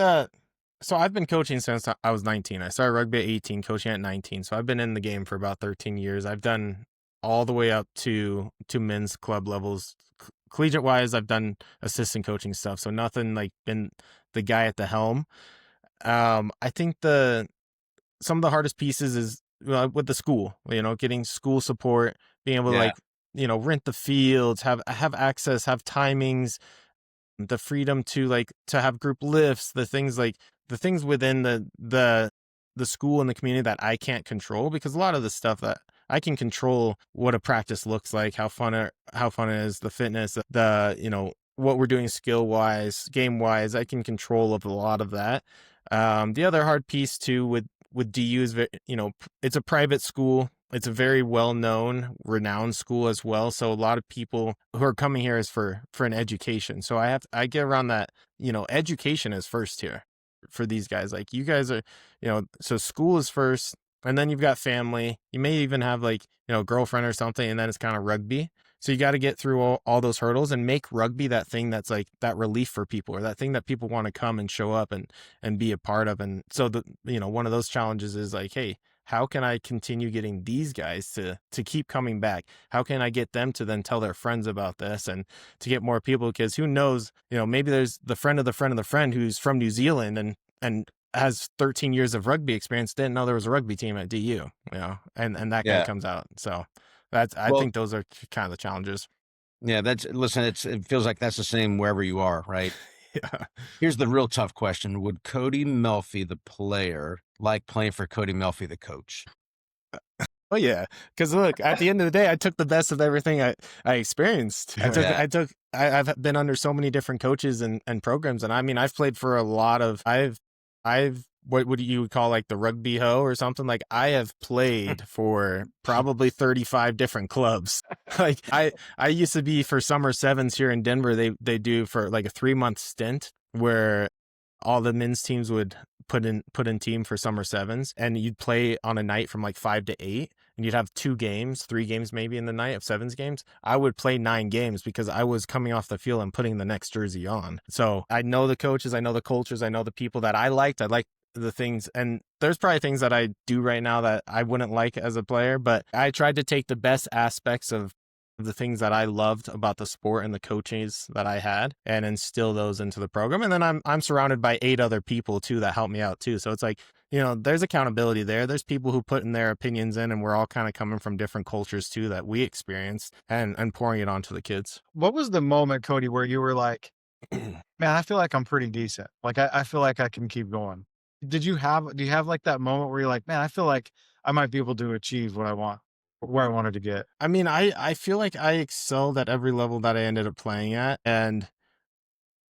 so I've been coaching since I was 19. I started rugby at 18, coaching at 19. So I've been in the game for about 13 years. I've done all the way up to men's club levels. Collegiate wise, I've done assistant coaching stuff. So nothing like been the guy at the helm. I think some of the hardest pieces is with the school, getting school support, being able to rent the fields, have access, have timings, the freedom to have group lifts, the things within the school and the community that I can't control, because a lot of the stuff that I can control, what a practice looks like, how fun it is, the fitness, what we're doing skill wise, game wise, I can control a lot of that. The other hard piece too with DU is, it's a private school. It's a very well-known, renowned school as well. So a lot of people who are coming here is for an education. So I get around that, education is first here for these guys. Like you guys are, so school is first, and then you've got family. You may even have girlfriend or something, and then it's kind of rugby. So you got to get through all those hurdles and make rugby that thing that's like that relief for people, or that thing that people want to come and show up and be a part of. And so one of those challenges is like, hey, how can I continue getting these guys to keep coming back? How can I get them to then tell their friends about this and to get more people? Because who knows, maybe there's the friend of the friend of the friend who's from New Zealand and has 13 years of rugby experience, didn't know there was a rugby team at DU, and that guy comes out. So I think those are kind of the challenges. Yeah, it feels like that's the same wherever you are, right? Yeah. Here's the real tough question. Would Cody Melphy, the player, like playing for Cody Melphy, the coach? Oh yeah, because look, at the end of the day, I took the best of everything I experienced. I've been under so many different coaches and programs, and I mean, I've played for a lot of. I've what would you call like the rugby hoe or something? Like I have played for probably 35 different clubs. Like I used to be for summer sevens here in Denver. They do for like a 3-month stint where all the men's teams would put in team for summer sevens, and you'd play on a night from like 5 to 8, and you'd have 3 games maybe in the night of sevens games. I would play 9 games because I was coming off the field and putting the next jersey on. So I know the coaches, I know the cultures, I know the people that I liked. I liked the things, and there's probably things that I do right now that I wouldn't like as a player, but I tried to take the best aspects of the things that I loved about the sport and the coaches that I had and instill those into the program. And then I'm surrounded by 8 other people too that help me out too. So it's like, there's accountability there. There's people who put in their opinions in, and we're all kind of coming from different cultures too that we experienced and pouring it onto the kids. What was the moment, Cody, where you were like, man, I feel like I'm pretty decent. Like I feel like I can keep going. Do you have like that moment where you're like, man, I feel like I might be able to achieve what I want, where I wanted to get? I mean, I feel like I excelled at every level that I ended up playing at. And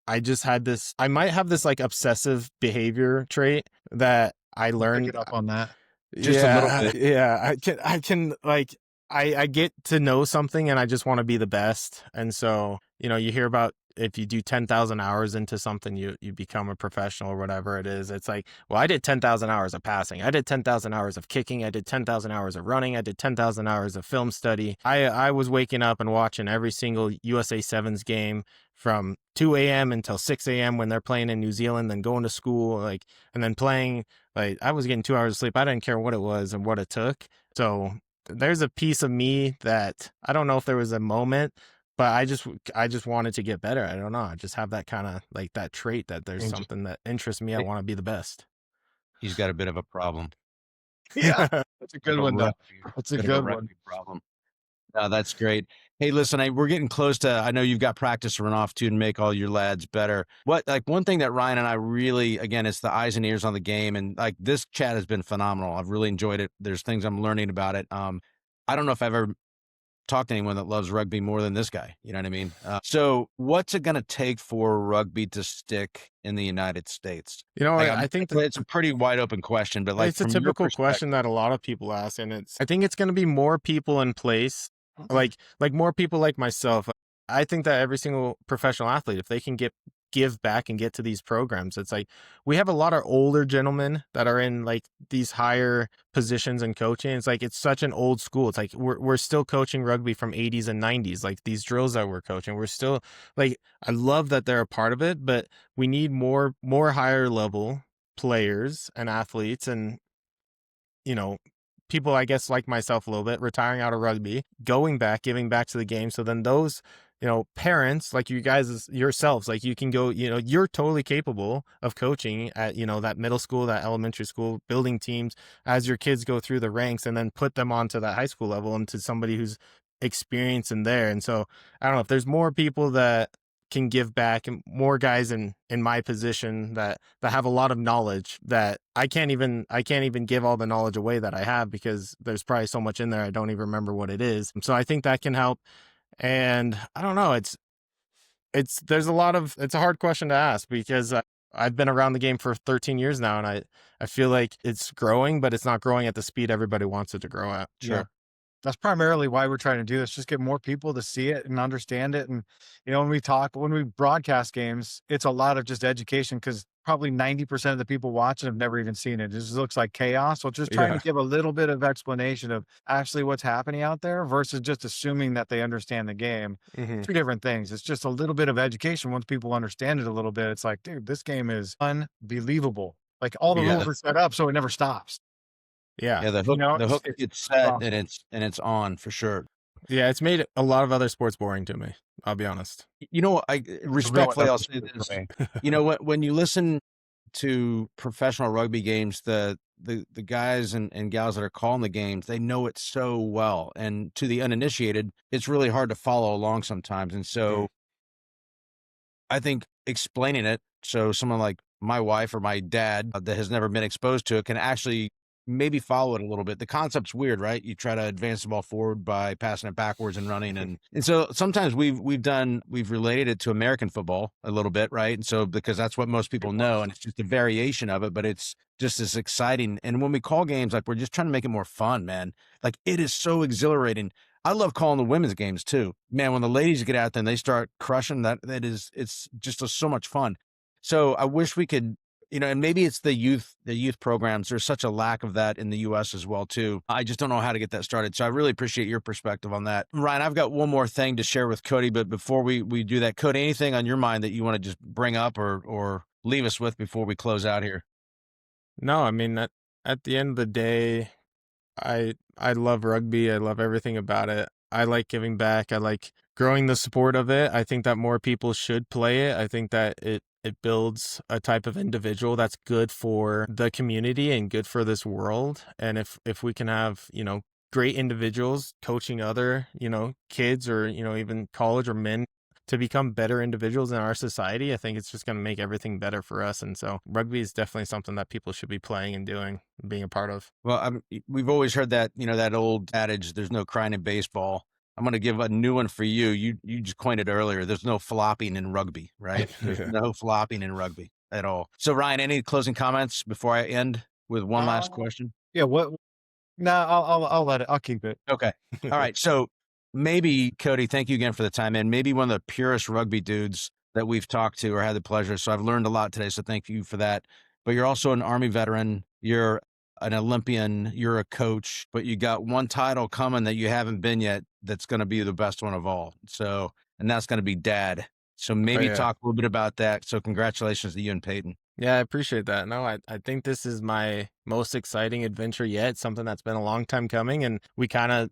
I just had this, I might have this like obsessive behavior trait that I learned. Pick it up on that. Just a little bit. Yeah. I can like, I get to know something and I just want to be the best. And so, you hear about if you do 10,000 hours into something, you become a professional or whatever it is. It's like, well, I did 10,000 hours of passing. I did 10,000 hours of kicking. I did 10,000 hours of running. I did 10,000 hours of film study. I was waking up and watching every single USA Sevens game from 2 a.m. until 6 a.m. when they're playing in New Zealand, then going to school, and then playing. Like I was getting 2 hours of sleep. I didn't care what it was and what it took. So there's a piece of me that I don't know if there was a moment, but I just wanted to get better. I don't know. I just have that kind of like that trait that there's something that interests me. I want to be the best. He's got a bit of a problem. Yeah, that's a good one, though. That's a good one. Problem. No, that's great. Hey, listen, we're getting close to, I know you've got practice to run off to and make all your lads better. One thing that Ryan and I really, again, it's the eyes and ears on the game. And like this chat has been phenomenal. I've really enjoyed it. There's things I'm learning about it. I don't know if I've ever talked to anyone that loves rugby more than this guy. You know what I mean? So what's it going to take for rugby to stick in the United States? I think it's a pretty wide open question, but like it's a typical question that a lot of people ask. And I think it's going to be more people in place, like more people like myself. I think that every single professional athlete, if they can give back and get to these programs, it's like we have a lot of older gentlemen that are in like these higher positions in coaching. It's like it's such an old school. It's like we're still coaching rugby from 80s and 90s, like these drills that we're coaching. We're still like, I love that they're a part of it, but we need more higher level players and athletes and people, I guess, like myself a little bit, retiring out of rugby, going back, giving back to the game. So then those, parents like you guys yourselves, like you can go, you're totally capable of coaching at, that middle school, that elementary school, building teams as your kids go through the ranks and then put them onto that high school level and to somebody who's experienced in there. And so I don't know if there's more people that can give back and more guys in my position that have a lot of knowledge that I can't even give all the knowledge away that I have because there's probably so much in there I don't even remember what it is. So I think that can help. And I don't know, it's a hard question to ask because I've been around the game for 13 years now and I feel like it's growing, but it's not growing at the speed everybody wants it to grow at. Sure. Yeah. That's primarily why we're trying to do this. Just get more people to see it and understand it. And, when we broadcast games, it's a lot of just education because probably 90% of the people watching have never even seen it. It just looks like chaos. So just trying to give a little bit of explanation of actually what's happening out there versus just assuming that they understand the game. Mm-hmm. 2 different things. It's just a little bit of education. Once people understand it a little bit, it's like, dude, this game is unbelievable. Like all the rules are set up so it never stops. Yeah. The hook gets set and it's on for sure. Yeah, it's made a lot of other sports boring to me. I'll be honest. I respectfully, I'll say this. When you listen to professional rugby games, the guys and gals that are calling the games, they know it so well. And to the uninitiated, it's really hard to follow along sometimes. And so I think explaining it so someone like my wife or my dad that has never been exposed to it can actually maybe follow it a little bit. The concept's weird, right? You try to advance the ball forward by passing it backwards and running. And so sometimes we've related it to American football a little bit, right? And so because that's what most people know, and it's just a variation of it, but it's just as exciting. And when we call games, like, we're just trying to make it more fun, man. Like, it is so exhilarating. I love calling the women's games too, man. When the ladies get out there and they start crushing it's just so much fun. So I wish we could, and maybe it's the youth programs. There's such a lack of that in the US as well too. I just don't know how to get that started. So I really appreciate your perspective on that. Ryan, I've got one more thing to share with Cody, but before we do that, Cody, anything on your mind that you want to just bring up or leave us with before we close out here? No, I mean, at the end of the day, I love rugby. I love everything about it. I like giving back. I like growing the sport of it. I think that more people should play it. I think that it builds a type of individual that's good for the community and good for this world. And if we can have, great individuals coaching other, kids or, even college or men to become better individuals in our society, I think it's just going to make everything better for us. And so rugby is definitely something that people should be playing and doing, and being a part of. Well, we've always heard that, that old adage, there's no crying in baseball. I'm going to give a new one for you. You just coined it earlier. There's no flopping in rugby, right? There's no flopping in rugby at all. So Ryan, any closing comments before I end with one last question? Yeah. No, I'll let it. I'll keep it. Okay. All right. So maybe, Cody, thank you again for the time, man. Maybe one of the purest rugby dudes that we've talked to or had the pleasure. So I've learned a lot today. So thank you for that. But you're also an Army veteran. You're an Olympian. You're a coach, but you got one title coming that you haven't been yet. That's going to be the best one of all. So, and that's going to be dad. So maybe talk a little bit about that. So congratulations to you and Peyton. Yeah, I appreciate that. No, I think this is my most exciting adventure yet. Something that's been a long time coming, and we kind of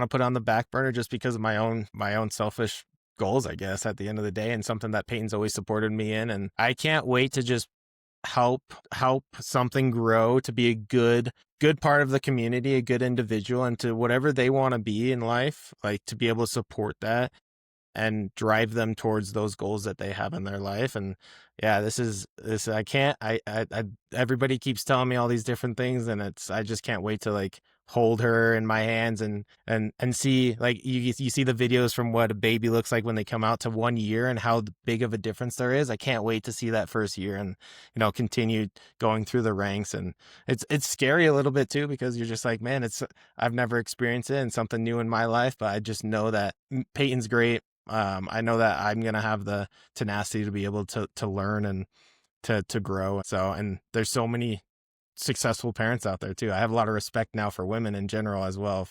put it on the back burner just because of my own selfish goals, I guess, at the end of the day, and something that Peyton's always supported me in. And I can't wait to just help something grow to be a good part of the community, a good individual, and to whatever they want to be in life, like to be able to support that and drive them towards those goals that they have in their life. And yeah, this I everybody keeps telling me all these different things, and I just can't wait to like hold her in my hands and see, like, you see the videos from what a baby looks like when they come out to 1 year and how big of a difference there is. I can't wait to see that first year and, continue going through the ranks. And it's scary a little bit too, because you're just like, man, I've never experienced it and something new in my life, but I just know that Peyton's great. I know that I'm going to have the tenacity to be able to learn and to grow. So, and there's so many successful parents out there too. I have a lot of respect now for women in general as well.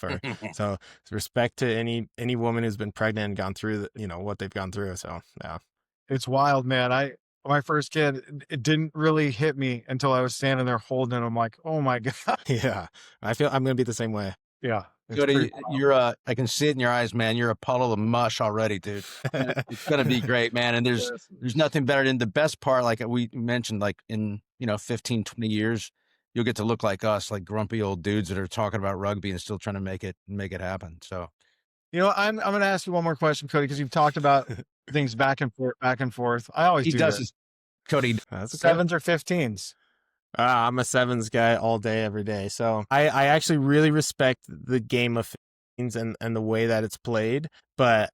So respect to any woman who's been pregnant and gone through what they've gone through. So yeah, it's wild, man. My first kid, it didn't really hit me until I was standing there holding it. I'm like, oh my God. Yeah, I feel I'm going to be the same way. Yeah. Cody, I can see it in your eyes, man. You're a puddle of mush already, dude. It's going to be great, man. And there's nothing better than the best part. Like we mentioned, like in, 15, 20 years, you'll get to look like us, like grumpy old dudes that are talking about rugby and still trying to make it happen. So, I'm going to ask you one more question, Cody, because you've talked about things back and forth. I always do does this, Cody. Sevens or 15s? I'm a sevens guy all day, every day. So I actually really respect the game of 15s and the way that it's played. But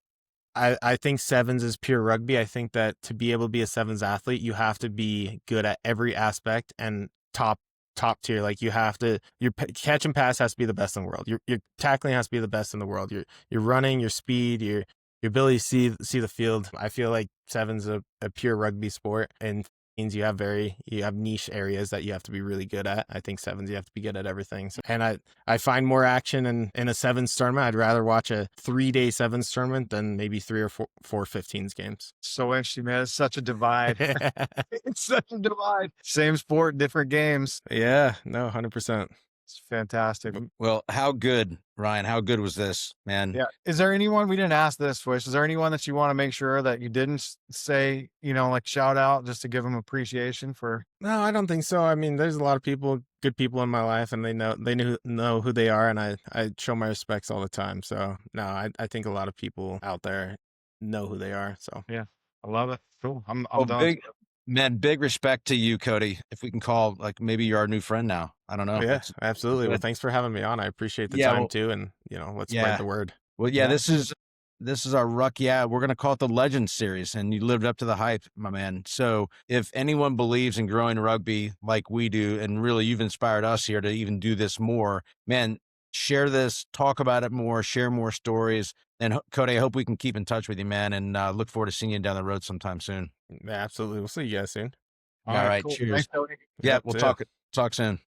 I think sevens is pure rugby. I think that to be able to be a sevens athlete, you have to be good at every aspect and top tier. Like your catch and pass has to be the best in the world. Your tackling has to be the best in the world. Your running, your speed, your ability to see the field. I feel like sevens is a pure rugby sport, and you have niche areas that you have to be really good at. I think sevens, you have to be good at everything. So, and I find more action in a sevens tournament. I'd rather watch a 3-day sevens tournament than maybe 3 or 4 15s games. So interesting, man. It's such a divide. It's such a divide. Same sport, different games. Yeah, no, 100%. It's fantastic. Well, how good, Ryan? How good was this, man? Yeah. Is there anyone, we didn't ask this, Wish, is there anyone that you want to make sure that you didn't say, like shout out just to give them appreciation for? No, I don't think so. I mean, there's a lot of good people in my life, and they know who they are, and I show my respects all the time. So no, I think a lot of people out there know who they are. So yeah. I love it. Cool. I'm Well, done. big respect to you, Cody. If we can call, like, maybe you're our new friend now. I don't know. Yeah, absolutely. Well, Good. thanks for having me on. I appreciate the Yeah, time well, too. And, let's yeah. spread the word. Well, yeah, Yeah. this is our RUCK. Yeah, we're gonna call it the Legends series, and you lived up to the hype, my man. So if anyone believes in growing rugby like we do, and really you've inspired us here to even do this more, man, share this, talk about it more, share more stories. And Cody, I hope we can keep in touch with you, man, and look forward to seeing you down the road sometime soon. Yeah, absolutely. We'll see you guys soon. All All right, right, cool. cheers. Thanks, Tony. Yeah, Yep, we'll see ya. talk soon.